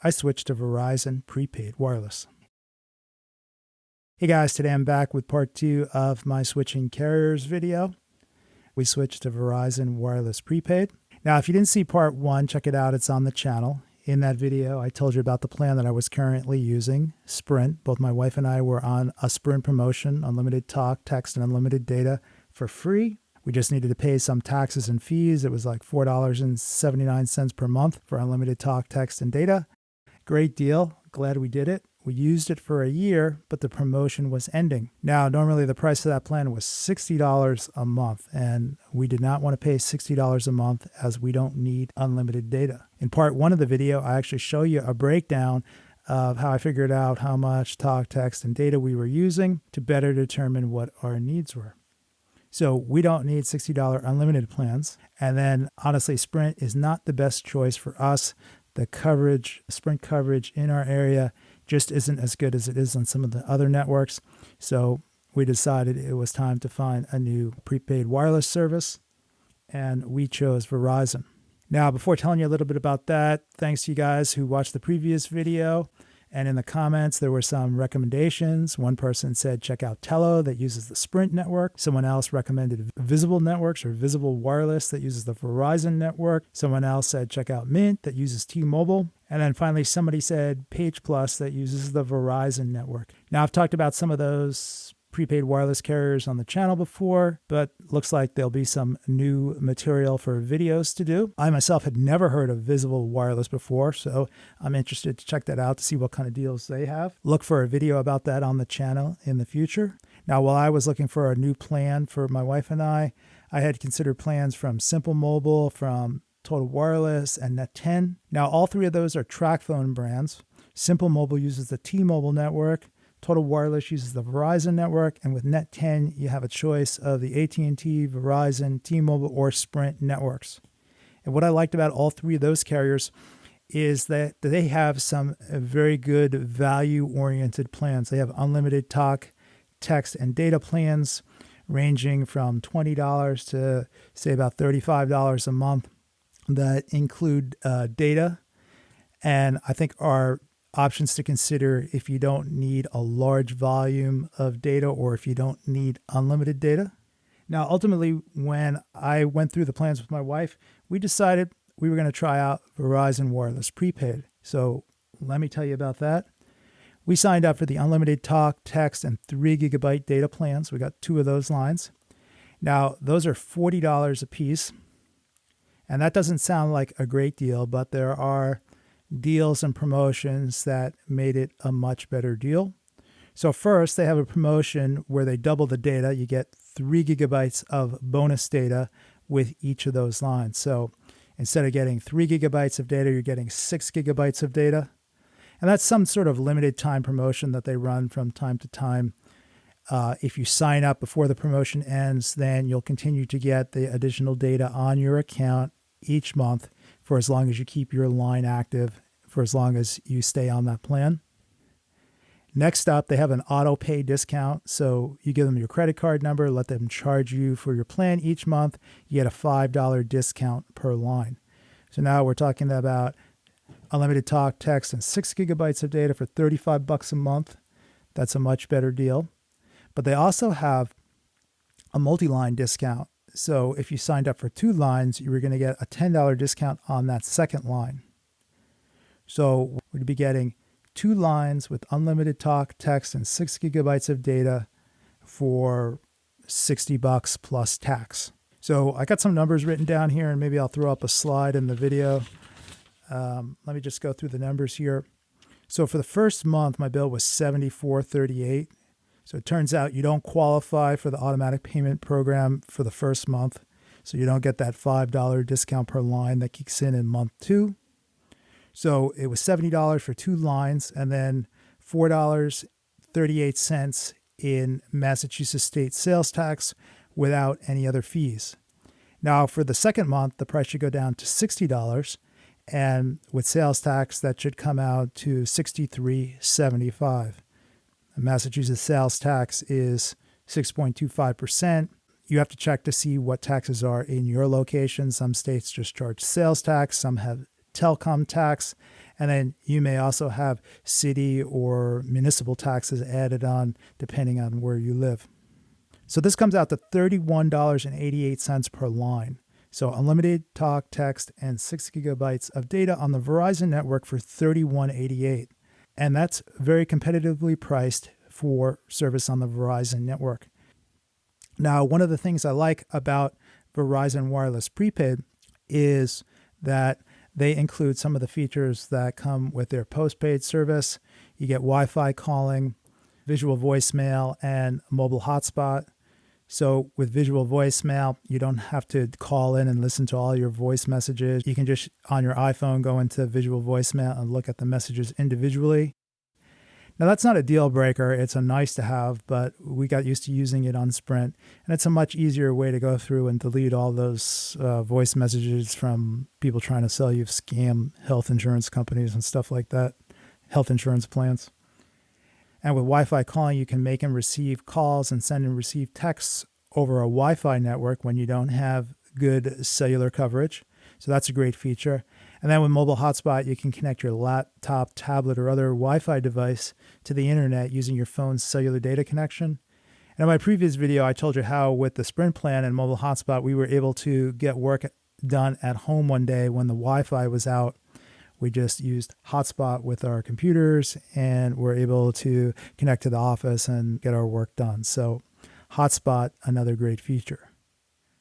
I switched to Verizon Prepaid Wireless. Hey guys, today I'm back with part 2 of my switching carriers video. We switched to Verizon Wireless Prepaid. Now, if you didn't see part 1, check it out. It's on the channel. In that video, I told you about the plan that I was currently using, Sprint. Both my wife and I were on a Sprint promotion, unlimited talk, text, and unlimited data for free. We just needed to pay some taxes and fees. It was like $4.79 per month for unlimited talk, text, and data. Great deal. Glad we did it. We used it for a year, but the promotion was ending. Now, normally the price of that plan was $60 a month, and we did not want to pay $60 a month as we don't need unlimited data. In part 1 of the video, I actually show you a breakdown of how I figured out how much talk, text, and data we were using to better determine what our needs were. So we don't need $60 unlimited plans. And then honestly, Sprint is not the best choice for us. The coverage, Sprint coverage in our area just isn't as good as it is on some of the other networks. So we decided it was time to find a new prepaid wireless service, and we chose Verizon. Now, before telling you a little bit about that, thanks to you guys who watched the previous video. And in the comments, there were some recommendations. One person said, check out Tello that uses the Sprint network. Someone else recommended Visible Networks or Visible Wireless that uses the Verizon network. Someone else said, check out Mint that uses T-Mobile. And then finally, somebody said Page Plus that uses the Verizon network. Now, I've talked about some of those prepaid wireless carriers on the channel before, but looks like there'll be some new material for videos to do. I myself had never heard of Visible Wireless before, so I'm interested to check that out to see what kind of deals they have. Look for a video about that on the channel in the future. Now, while I was looking for a new plan for my wife and I had considered plans from Simple Mobile, from Total Wireless, and Net10. Now, all three of those are TracFone brands. Simple Mobile uses the T-Mobile network. Total Wireless uses the Verizon network, and with Net10, you have a choice of the AT&T, Verizon, T-Mobile, or Sprint networks. And what I liked about all three of those carriers is that they have some very good value-oriented plans. They have unlimited talk, text, and data plans ranging from $20 to, say, about $35 a month that include data, and I think are options to consider if you don't need a large volume of data or if you don't need unlimited data. Now, ultimately, when I went through the plans with my wife, we decided we were going to try out Verizon Wireless Prepaid. So let me tell you about that. We signed up for the unlimited talk, text, and 3 gigabyte data plans. We got 2 of those lines. Now, those are $40 a piece. And that doesn't sound like a great deal, but there are deals and promotions that made it a much better deal. So first, they have a promotion where they double the data. You get 3 gigabytes of bonus data with each of those lines. So instead of getting 3 gigabytes of data, you're getting 6 gigabytes of data. And that's some sort of limited time promotion that they run from time to time. If you sign up before the promotion ends, then you'll continue to get the additional data on your account each month for as long as you keep your line active, for as long as you stay on that plan. Next up, they have an auto pay discount. So you give them your credit card number, let them charge you for your plan each month. You get a $5 discount per line. So now we're talking about unlimited talk, text, and 6 gigabytes of data for $35 a month. That's a much better deal. But they also have a multi-line discount. So if you signed up for 2 lines, you were going to get a $10 discount on that second line. So we'd be getting 2 lines with unlimited talk, text, and 6 gigabytes of data for $60 plus tax. So I got some numbers written down here, and maybe I'll throw up a slide in the video. Let me just go through the numbers here. So for the first month, my bill was $74.38. So it turns out you don't qualify for the automatic payment program for the first month. So you don't get that $5 discount per line that kicks in month 2. So it was $70 for 2 lines and then $4.38 in Massachusetts state sales tax without any other fees. Now for the second month, the price should go down to $60. And with sales tax, that should come out to $63.75. Massachusetts sales tax is 6.25%. You have to check to see what taxes are in your location. Some states just charge sales tax. Some have telecom tax. And then you may also have city or municipal taxes added on depending on where you live. So this comes out to $31.88 per line. So unlimited talk, text, and 6 gigabytes of data on the Verizon network for $31.88. And that's very competitively priced for service on the Verizon network. Now, one of the things I like about Verizon Wireless Prepaid is that they include some of the features that come with their postpaid service. You get Wi-Fi calling, visual voicemail, and mobile hotspot. So with visual voicemail, you don't have to call in and listen to all your voice messages. You can just, on your iPhone, go into visual voicemail and look at the messages individually. Now, that's not a deal breaker. It's a nice to have, but we got used to using it on Sprint. And it's a much easier way to go through and delete all those voice messages from people trying to sell you scam health insurance companies and stuff like that, health insurance plans. And with Wi-Fi calling, you can make and receive calls and send and receive texts over a Wi-Fi network when you don't have good cellular coverage. So that's a great feature. And then with mobile hotspot, you can connect your laptop, tablet, or other Wi-Fi device to the internet using your phone's cellular data connection. And in my previous video, I told you how with the Sprint plan and mobile hotspot, we were able to get work done at home one day when the Wi-Fi was out. We just used hotspot with our computers and were able to connect to the office and get our work done. So hotspot, another great feature.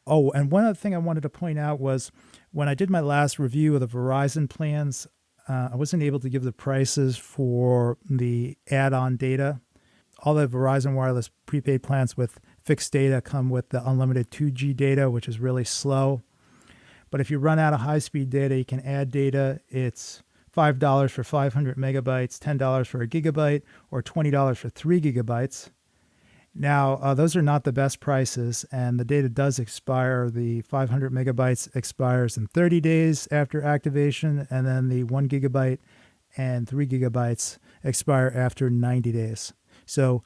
Oh, and one other thing I wanted to point out was when I did my last review of the Verizon plans, I wasn't able to give the prices for the add-on data. All the Verizon Wireless Prepaid plans with fixed data come with the unlimited 2G data, which is really slow. But if you run out of high-speed data, you can add data. It's $5 for 500 megabytes, $10 for a gigabyte, or $20 for 3 gigabytes. Now, those are not the best prices, and the data does expire. The 500 megabytes expires in 30 days after activation, and then the 1 gigabyte and 3 gigabytes expire after 90 days. So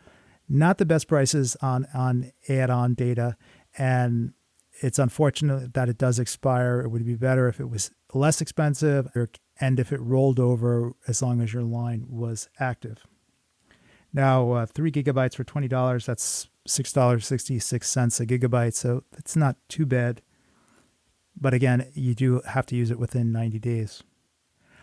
not the best prices on add-on data, and it's unfortunate that it does expire. It would be better if it was less expensive and if it rolled over as long as your line was active. Now, 3 gigabytes for $20, that's $6.66 a gigabyte, so it's not too bad. But again, you do have to use it within 90 days.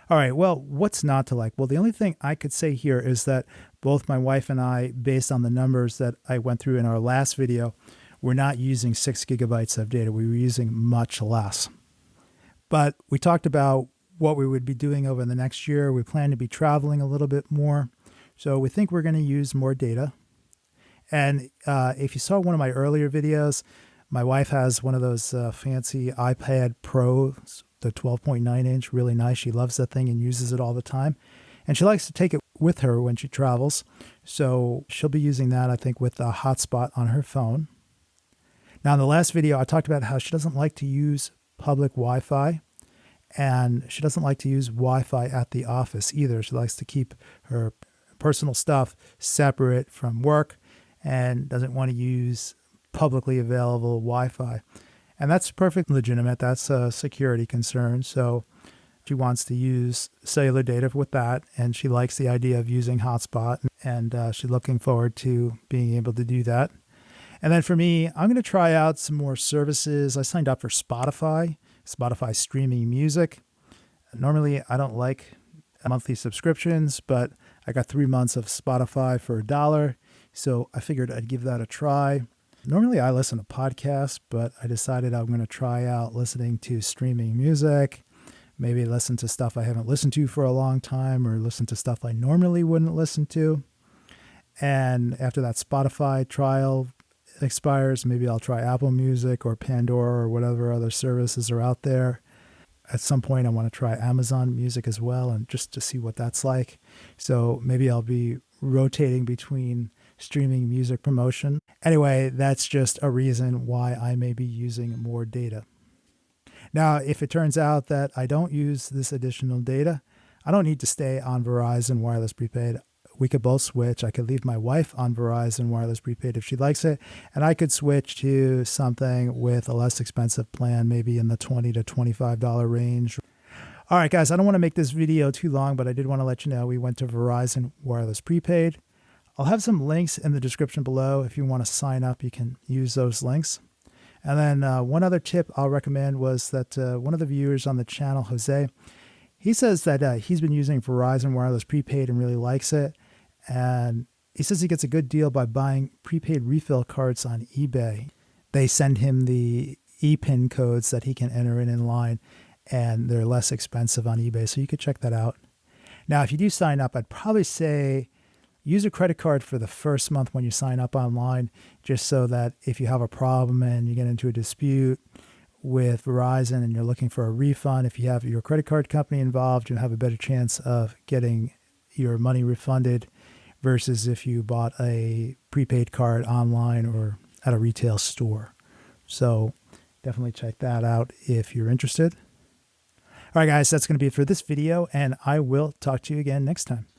All right, well, what's not to like? Well, the only thing I could say here is that both my wife and I, based on the numbers that I went through in our last video, we're not using 6 gigabytes of data. We were using much less. But we talked about what we would be doing over the next year. We plan to be traveling a little bit more. So we think we're going to use more data. And if you saw one of my earlier videos, my wife has one of those fancy iPad Pros, the 12.9 inch, really nice. She loves that thing and uses it all the time. And she likes to take it with her when she travels. So she'll be using that, I think, with a hotspot on her phone. Now, in the last video, I talked about how she doesn't like to use public Wi-Fi, and she doesn't like to use Wi-Fi at the office either. She likes to keep her personal stuff separate from work and doesn't want to use publicly available Wi-Fi. And that's perfectly legitimate. That's a security concern. So she wants to use cellular data with that, and she likes the idea of using hotspot, and she's looking forward to being able to do that. And then for me, I'm going to try out some more services. I signed up for Spotify streaming music. Normally, I don't like monthly subscriptions, but I got 3 months of Spotify for $1. So I figured I'd give that a try. Normally, I listen to podcasts, but I decided I'm going to try out listening to streaming music, maybe listen to stuff I haven't listened to for a long time, or listen to stuff I normally wouldn't listen to. And after that Spotify trial expires, maybe I'll try Apple Music or Pandora or whatever other services are out there. At some point, I want to try Amazon Music as well, and just to see what that's like. So maybe I'll be rotating between streaming music promotion. Anyway, that's just a reason why I may be using more data. Now, if it turns out that I don't use this additional data, I don't need to stay on Verizon Wireless Prepaid. We could both switch. I could leave my wife on Verizon Wireless Prepaid if she likes it, and I could switch to something with a less expensive plan, maybe in the $20 to $25 range. All right, guys, I don't want to make this video too long, but I did want to let you know we went to Verizon Wireless Prepaid. I'll have some links in the description below. If you want to sign up, you can use those links. And then one other tip I'll recommend was that one of the viewers on the channel, Jose, he says that he's been using Verizon Wireless Prepaid and really likes it. And he says he gets a good deal by buying prepaid refill cards on eBay. They send him the ePIN codes that he can enter in line, and they're less expensive on eBay. So you could check that out. Now, if you do sign up, I'd probably say use a credit card for the first month when you sign up online, just so that if you have a problem and you get into a dispute with Verizon and you're looking for a refund, if you have your credit card company involved, you have a better chance of getting your money refunded versus if you bought a prepaid card online or at a retail store. So definitely check that out if you're interested. All right, guys, that's going to be it for this video, and I will talk to you again next time.